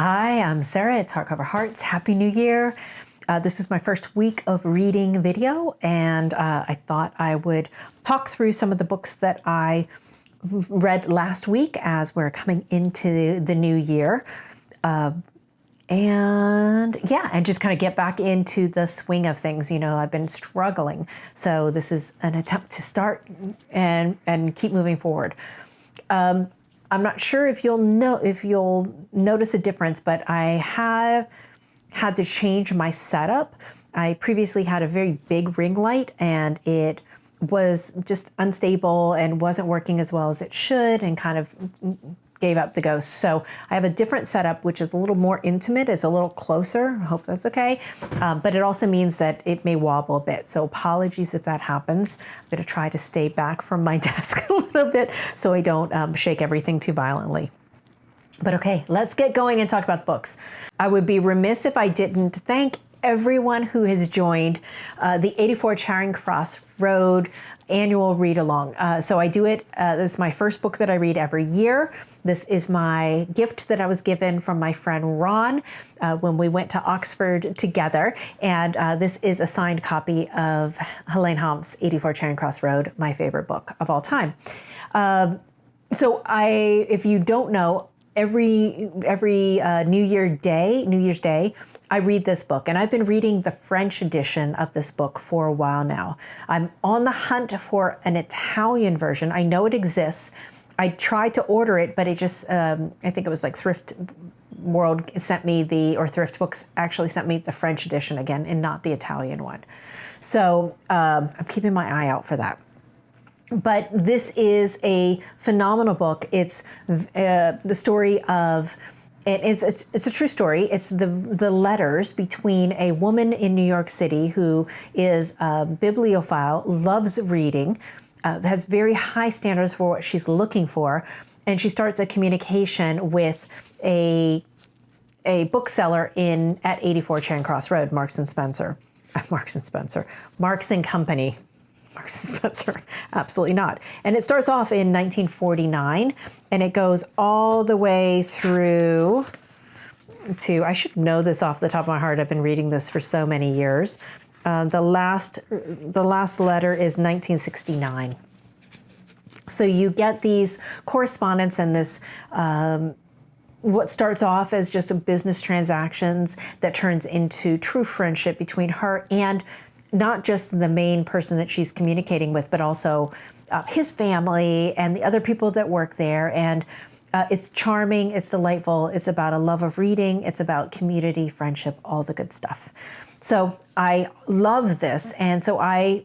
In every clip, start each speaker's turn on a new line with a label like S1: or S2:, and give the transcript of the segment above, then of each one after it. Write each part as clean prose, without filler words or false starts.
S1: Hi, I'm Sarah. It's Hardcover Hearts. Happy New Year. This is my first week of reading video, and I thought I would talk through some of the books that I read last week as we're coming into the new year. And just kind of get back into the swing of things. You know, I've been struggling. So this is an attempt to start and keep moving forward. I'm not sure if you'll notice a difference, but I have had to change my setup. I previously had a very big ring light and it was just unstable and wasn't working as well as it should and kind of gave up the ghost. So I have a different setup, which is a little more intimate. It's a little closer. I hope that's okay. But it also means that it may wobble a bit. So apologies if that happens. I'm going to try to stay back from my desk a little bit so I don't shake everything too violently. But okay, let's get going and talk about books. I would be remiss if I didn't thank everyone who has joined the 84 Charing Cross Road annual read along. So I do it, this is my first book that I read every year. This is my gift that I was given from my friend Ron when we went to Oxford together. And this is a signed copy of Helene Hanff's 84 Charing Cross Road, my favorite book of all time. So if you don't know, every New Year's Day, I read this book, and I've been reading the French edition of this book for a while now. I'm on the hunt for an Italian version. I know it exists. I tried to order it, but it just, I think it was like Thrift World sent me or Thrift Books actually sent me the French edition again, and not the Italian one. So I'm keeping my eye out for that. But this is a phenomenal book. It's the story of, it's a true story. It's the letters between a woman in New York City who is a bibliophile, loves reading, has very high standards for what she's looking for, and she starts a communication with a bookseller at 84 Charing Cross Road, Marks and Company. Marks and Spencer, absolutely not. And it starts off in 1949, and it goes all the way through to, I should know this off the top of my heart, I've been reading this for so many years. The last letter is 1969. So you get these correspondence and this, what starts off as just a business transactions that turns into true friendship between her and not just the main person that she's communicating with, but also his family and the other people that work there. And it's charming, it's delightful, it's about a love of reading, it's about community, friendship, all the good stuff. So I love this, and so I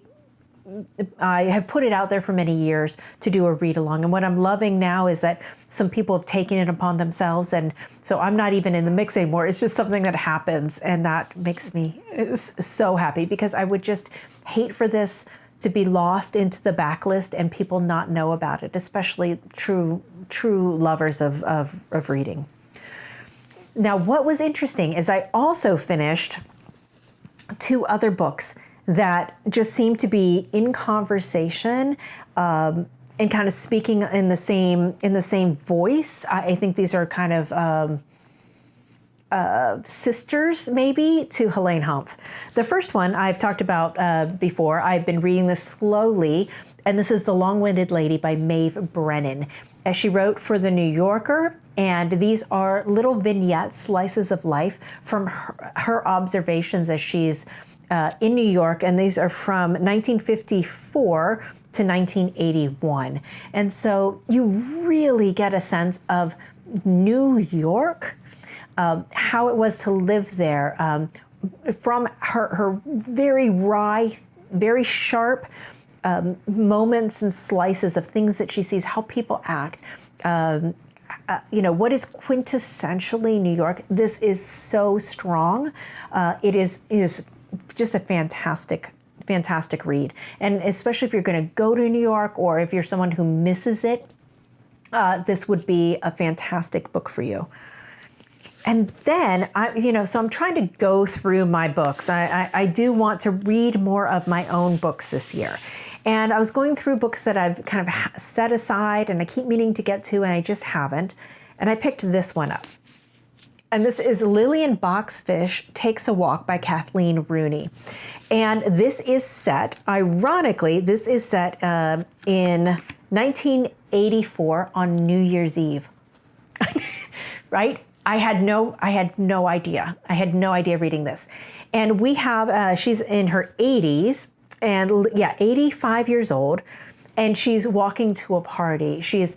S1: have put it out there for many years to do a read along. And what I'm loving now is that some people have taken it upon themselves. And so I'm not even in the mix anymore. It's just something that happens. And that makes me so happy, because I would just hate for this to be lost into the backlist and people not know about it, especially true lovers of reading. Now, what was interesting is I also finished 2 other books that just seem to be in conversation and kind of speaking in the same voice. I think these are kind of sisters, maybe, to Helene Hanff. The first one I've talked about before. I've been reading this slowly, and this is The Longwinded Lady by Maeve Brennan. As she wrote for The New Yorker, and these are little vignettes, slices of life from her observations as she's in New York, and these are from 1954 to 1981. And so you really get a sense of New York, how it was to live there, from her very wry, very sharp moments and slices of things that she sees, how people act, what is quintessentially New York. This is so strong. It is just a fantastic read. And especially if you're going to go to New York, or if you're someone who misses it, this would be a fantastic book for you. And then, so I'm trying to go through my books. I do want to read more of my own books this year. And I was going through books that I've kind of set aside and I keep meaning to get to, and I just haven't. And I picked this one up. And this is Lillian Boxfish Takes a Walk by Kathleen Rooney. And this is set, ironically, this is set in 1984 on New Year's Eve, right? I had no idea. I had no idea reading this. And we have, she's in her 80s, and yeah, 85 years old, and she's walking to a party. She's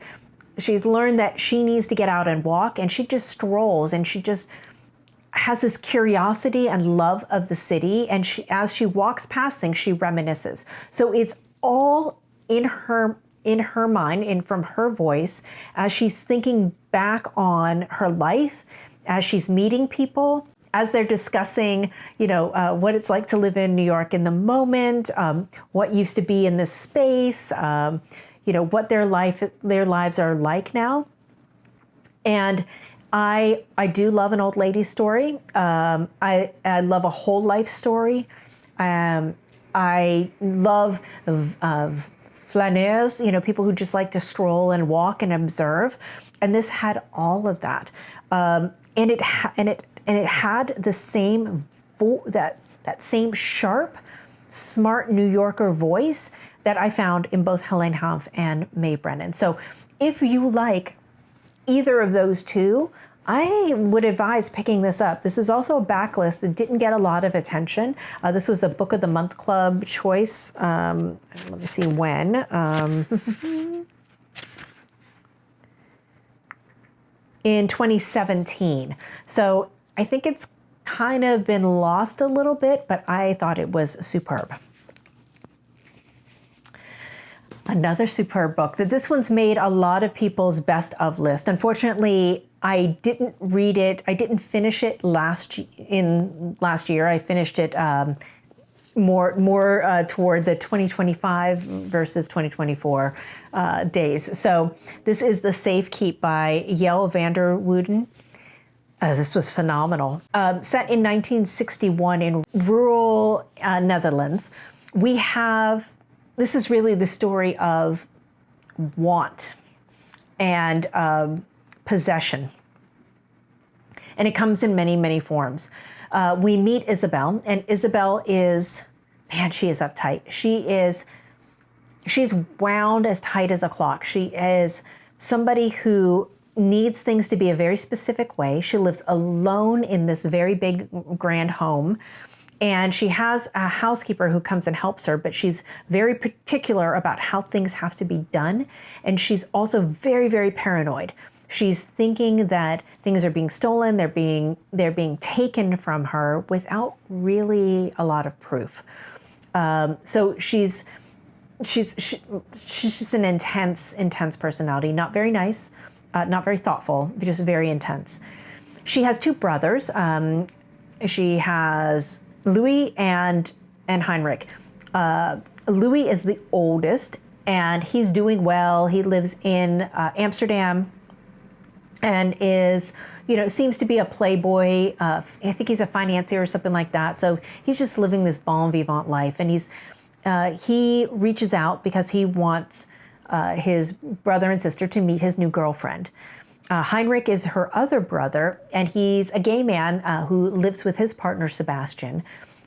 S1: learned that she needs to get out and walk, and she just strolls, and she just has this curiosity and love of the city. And as she walks past things, she reminisces. So it's all in her mind and from her voice as she's thinking back on her life, as she's meeting people, as they're discussing, what it's like to live in New York in the moment, what used to be in this space, what their lives are like now. And I do love an old lady story. I love a whole life story. I love flaneurs, people who just like to stroll and walk and observe. And this had all of that. And it had the same that same sharp, smart New Yorker voice that I found in both Helene Hanff and Maeve Brennan. So if you like either of those two, I would advise picking this up. This is also a backlist that didn't get a lot of attention. This was a Book of the Month Club choice. Let me see when. In 2017. So I think it's kind of been lost a little bit, but I thought it was superb. Another superb book. This one's made a lot of people's best of list. Unfortunately, I didn't read it. I didn't finish it last year. I finished it more toward the 2025 versus 2024 days. So this is The Safekeep by Yael van der Wouden. This was phenomenal. Set in 1961 in rural Netherlands. This is really the story of want and possession. And it comes in many, many forms. We meet Isabel, and Isabel she is uptight. She's wound as tight as a clock. She is somebody who needs things to be a very specific way. She lives alone in this very big, grand home. And she has a housekeeper who comes and helps her, but she's very particular about how things have to be done. And she's also very, very paranoid. She's thinking that things are being stolen, they're being taken from her without really a lot of proof. So she's just an intense personality, not very nice, not very thoughtful, but just very intense. She has two brothers. She has Louis and Heinrich. Louis is the oldest, and he's doing well. He lives in Amsterdam and seems to be a playboy. I think he's a financier or something like that. So he's just living this bon vivant life. And he reaches out because he wants his brother and sister to meet his new girlfriend. Heinrich is her other brother, and he's a gay man who lives with his partner, Sebastian.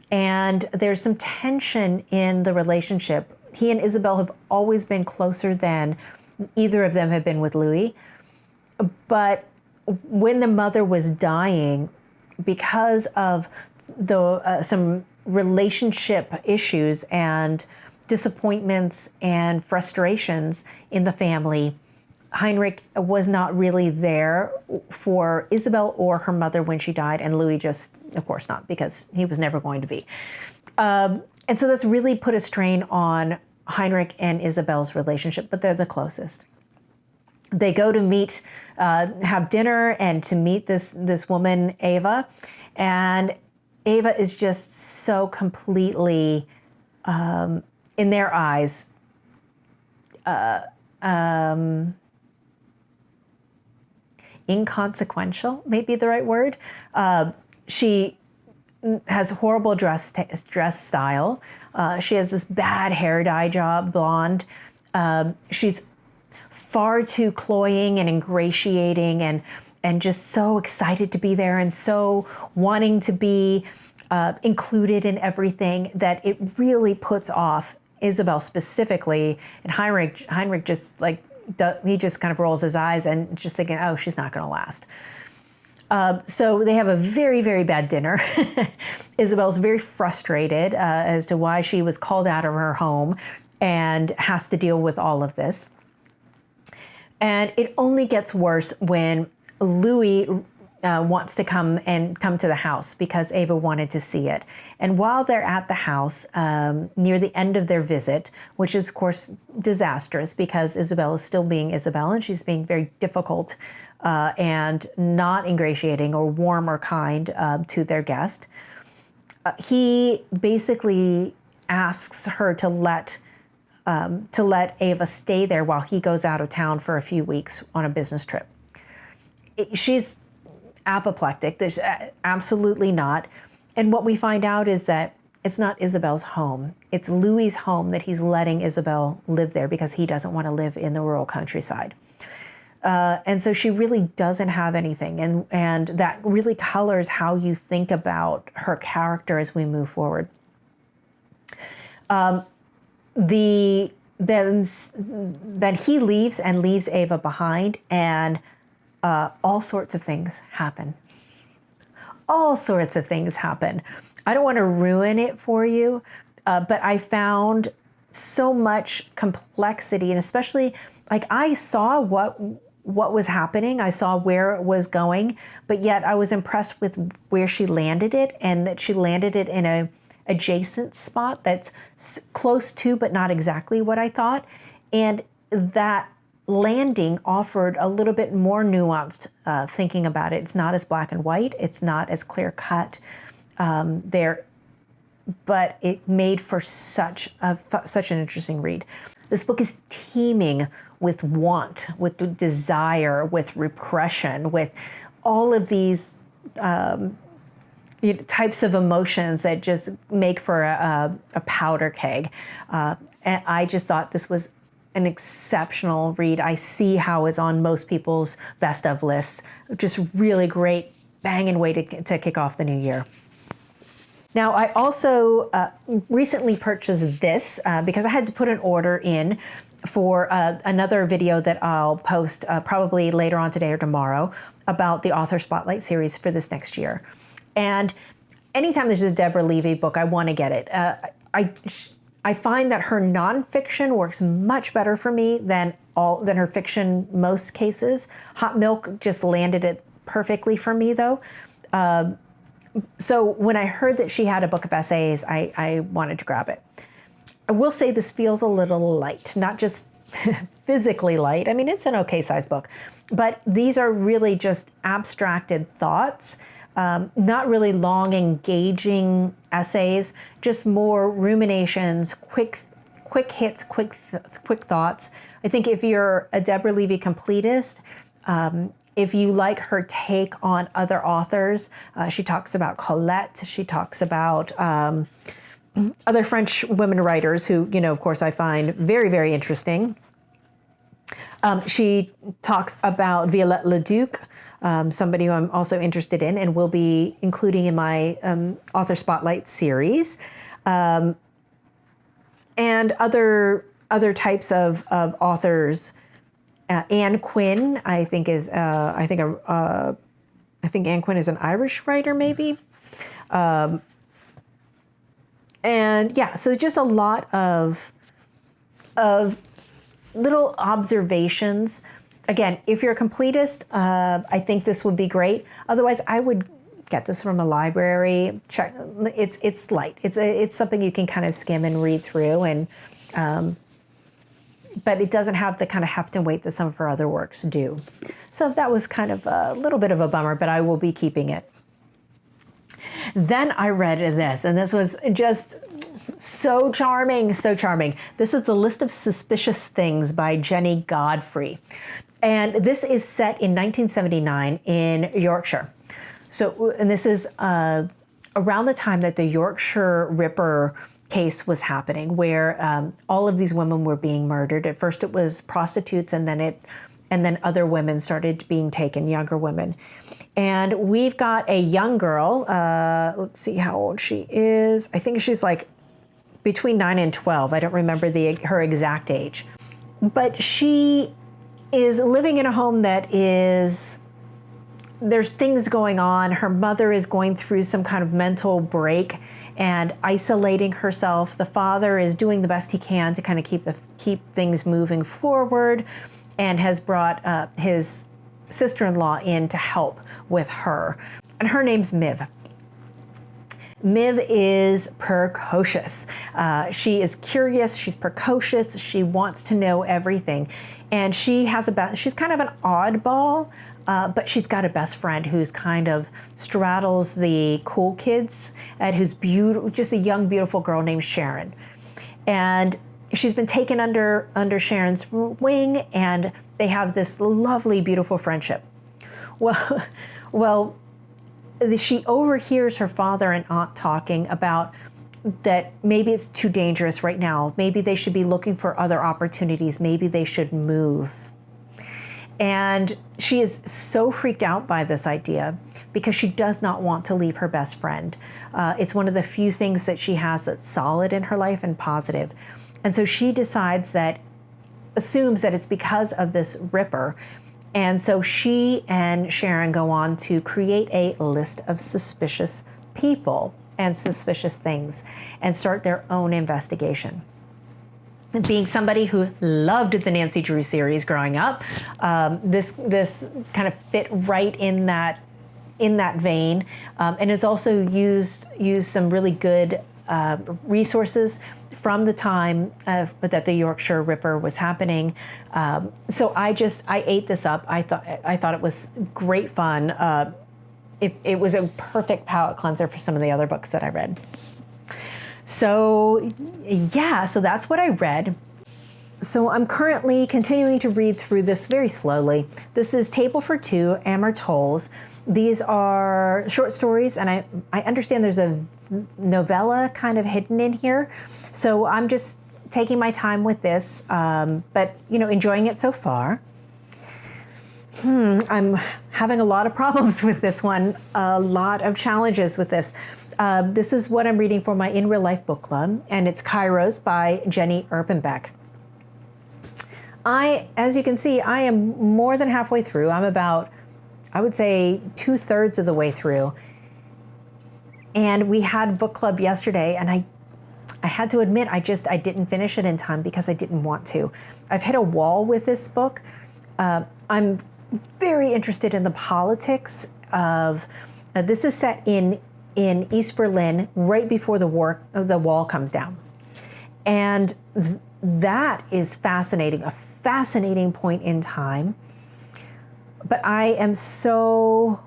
S1: And there's some tension in the relationship. He and Isabel have always been closer than either of them have been with Louis. But when the mother was dying, because of some relationship issues and disappointments and frustrations in the family, Heinrich was not really there for Isabel or her mother when she died, and Louis just, of course not, because he was never going to be. And so that's really put a strain on Heinrich and Isabel's relationship, but they're the closest. They go to meet, have dinner, and to meet this woman, Eva, and Eva is just so completely, in their eyes, inconsequential, may be the right word. She has horrible dress style. She has this bad hair dye job, blonde. She's far too cloying and ingratiating, and and just so excited to be there and so wanting to be included in everything that it really puts off Isabel specifically. And Heinrich just like, he just kind of rolls his eyes and just thinking, oh, she's not going to last. So they have a very, very bad dinner. Isabel's very frustrated as to why she was called out of her home and has to deal with all of this. And it only gets worse when Louis wants to come to the house because Ava wanted to see it. And while they're at the house, near the end of their visit, which is of course disastrous because Isabel is still being Isabel and she's being very difficult and not ingratiating or warm or kind to their guest, he basically asks her to let Ava stay there while he goes out of town for a few weeks on a business trip. She's apoplectic. There's absolutely not. And what we find out is that it's not Isabel's home. It's Louis's home that he's letting Isabel live there because he doesn't want to live in the rural countryside. And so she really doesn't have anything. And that really colors how you think about her character as we move forward. Then he leaves Ava behind, and all sorts of things happen. All sorts of things happen. I don't want to ruin it for you, but I found so much complexity, and especially like I saw what was happening. I saw where it was going, but yet I was impressed with where she landed it, and that she landed it in a adjacent spot that's close to, but not exactly what I thought. And that landing offered a little bit more nuanced thinking about it. It's not as black and white. It's not as clear cut there, but it made for such an interesting read. This book is teeming with want, with desire, with repression, with all of these types of emotions that just make for a powder keg. And I just thought this was an exceptional read. I see how it's on most people's best of lists. Just really great banging way to kick off the new year. Now, I also recently purchased this because I had to put an order in for another video that I'll post probably later on today or tomorrow about the Author Spotlight series for this next year. And anytime there's a Deborah Levy book, I want to get it. I find that her nonfiction works much better for me than her fiction most cases. Hot Milk just landed it perfectly for me, though. So when I heard that she had a book of essays, I wanted to grab it. I will say this feels a little light, not just physically light. I mean, it's an okay size book, but these are really just abstracted thoughts. Not really long, engaging essays, just more ruminations, quick hits, quick thoughts. I think if you're a Deborah Levy completist, if you like her take on other authors, she talks about Colette, she talks about other French women writers who, of course, I find very, very interesting. She talks about Violette Leduc, somebody who I'm also interested in and will be including in my Author Spotlight series, and other types of authors. Anne Quinn, I think Anne Quinn is an Irish writer, maybe. And yeah, so just a lot of little observations. Again, if you're a completist, I think this would be great. Otherwise, I would get this from a library. Check. It's light. It's something you can kind of skim and read through, and but it doesn't have the kind of heft and weight that some of her other works do. So that was kind of a little bit of a bummer, but I will be keeping it. Then I read this, and this was just so charming, so charming. This is The List of Suspicious Things by Jennie Godfrey. And this is set in 1979 in Yorkshire. So, and this is around the time that the Yorkshire Ripper case was happening, where all of these women were being murdered. At first it was prostitutes, and then and then other women started being taken, younger women. And we've got a young girl, let's see how old she is. I think she's like between 9 and 12. I don't remember her exact age. But she is living in a home that is, there's things going on. Her mother is going through some kind of mental break and isolating herself. The father is doing the best he can to kind of keep things moving forward, and has brought his sister-in-law in to help with her. And her name's Maeve. Maeve is precocious. She is curious, she's precocious, she wants to know everything. And she's kind of an oddball, but she's got a best friend who's kind of straddles the cool kids, and who's beautiful, just a young, beautiful girl named Charing. And she's been taken under Sharon's wing, and they have this lovely, beautiful friendship. Well, she overhears her father and aunt talking about that maybe it's too dangerous right now. Maybe they should be looking for other opportunities. Maybe they should move. And she is so freaked out by this idea because she does not want to leave her best friend. It's one of the few things that she has that's solid in her life and positive. And so she assumes that it's because of this Ripper. And so she and Charing go on to create a list of suspicious people and suspicious things and start their own investigation. And being somebody who loved the Nancy Drew series growing up, this kind of fit right in that vein, and has also used some really good resources from the time that the Yorkshire Ripper was happening. So I ate this up. I thought it was great fun. It was a perfect palate cleanser for some of the other books that I read. So yeah, so that's what I read. So I'm currently continuing to read through this very slowly. This is Table for Two, Amor Towles. These are short stories, and I understand there's a novella kind of hidden in here. So I'm just taking my time with this, but enjoying it so far. I'm having a lot of problems with this one, a lot of challenges with this. This is what I'm reading for my In Real Life book club, and it's Kairos by Jennie Erpenbeck. As you can see, I am more than halfway through. I'm about, I would say, 2/3 of the way through. And we had book club yesterday, and I had to admit, I didn't finish it in time because I didn't want to. I've hit a wall with this book. I'm very interested in the politics of, this is set in East Berlin right before the wall comes down. And that is fascinating, a fascinating point in time. But I am so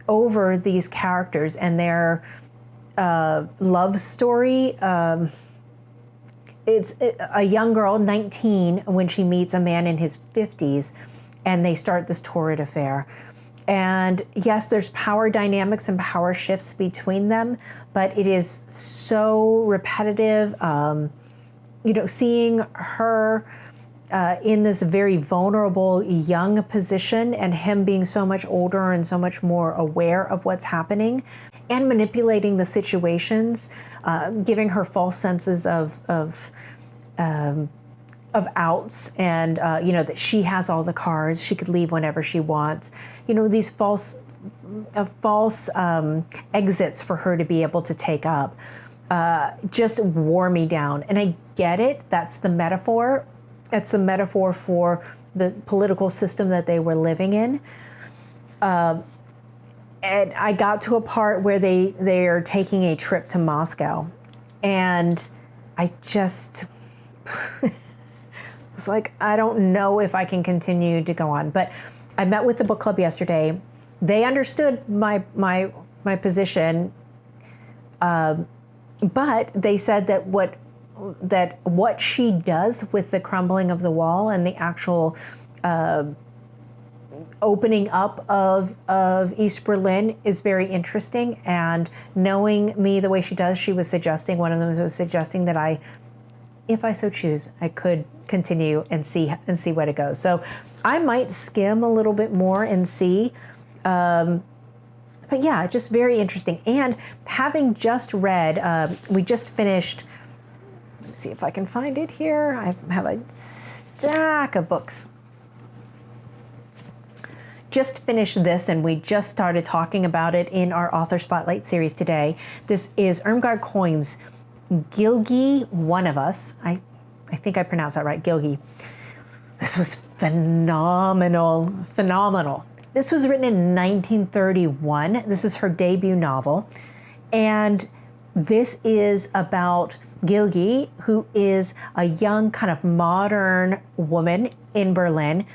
S1: over these characters and their love story. It's a young girl, 19, when she meets a man in his 50s, and they start this torrid affair. And yes, there's power dynamics and power shifts between them, but it is so repetitive. Seeing her in this very vulnerable young position, and him being so much older and so much more aware of what's happening, and manipulating the situations, giving her false senses of outs, and that she has all the cards, she could leave whenever she wants. These false exits for her to be able to take up just wore me down. And I get it. That's the metaphor. That's the metaphor for the political system that they were living in. And I got to a part where they are taking a trip to Moscow, and I just was like, I don't know if I can continue to go on. But I met with the book club yesterday. They understood my position, but they said that what she does with the crumbling of the wall and the actual opening up of East Berlin is very interesting. And knowing me the way she does, one of them was suggesting that if I so choose, I could continue and see where it goes. So I might skim a little bit more and see. But yeah, just very interesting. And having just read, we just finished, let me see if I can find it here. I have a stack of books. Just finished this, and we just started talking about it in our Author Spotlight series today. This is Irmgard Coin's Gilgi, One of Us. I think I pronounced that right, Gilgi. This was phenomenal. This was written in 1931. This is her debut novel. And this is about Gilgi, who is a young kind of modern woman in Berlin.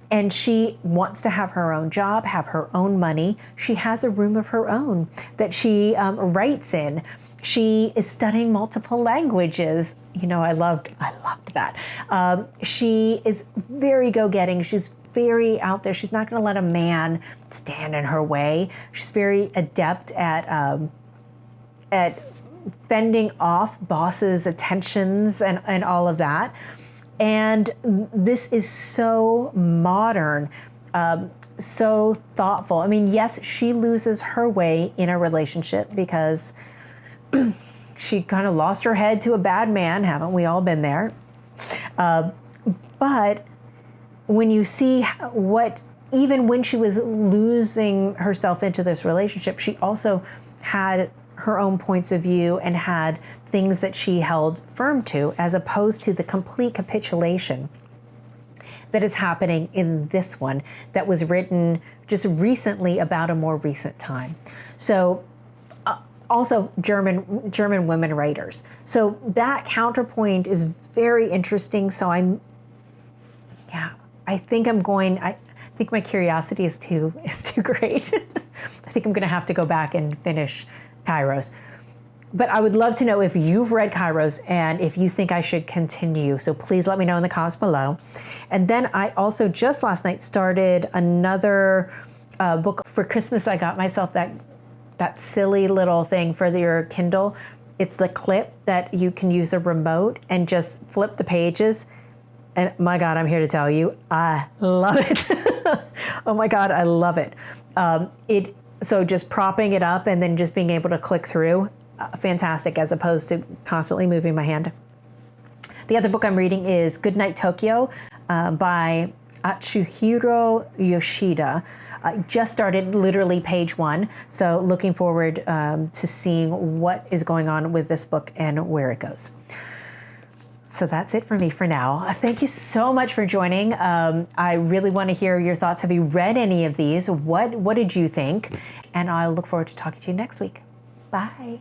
S1: And she wants to have her own job, have her own money. She has a room of her own that she writes in. She is studying multiple languages. You know, I loved that. She is very go-getting. She's very out there. She's not going to let a man stand in her way. She's very adept at fending off bosses' attentions and all of that. And this is so modern, so thoughtful. I mean, yes, she loses her way in a relationship because she kind of lost her head to a bad man. Haven't we all been there? But when you see what, even when she was losing herself into this relationship, she also had her own points of view and had things that she held firm to, as opposed to the complete capitulation that is happening in this one that was written just recently about a more recent time. So also German women writers. So that counterpoint is very interesting. So I think my curiosity is too great. I think I'm going to have to go back and finish Kairos. But I would love to know if you've read Kairos and if you think I should continue. So please let me know in the comments below. And then I also just last night started another book. For Christmas, I got myself that silly little thing for your Kindle. It's the clip that you can use a remote and just flip the pages. And my God, I'm here to tell you, I love it. Oh my God, I love it. So just propping it up and then just being able to click through, fantastic, as opposed to constantly moving my hand. The other book I'm reading is Goodnight, Tokyo by Atsuhiro Yoshida. I just started literally page 1, so looking forward to seeing what is going on with this book and where it goes. So that's it for me for now. Thank you so much for joining. I really want to hear your thoughts. Have you read any of these? What did you think? And I'll look forward to talking to you next week. Bye.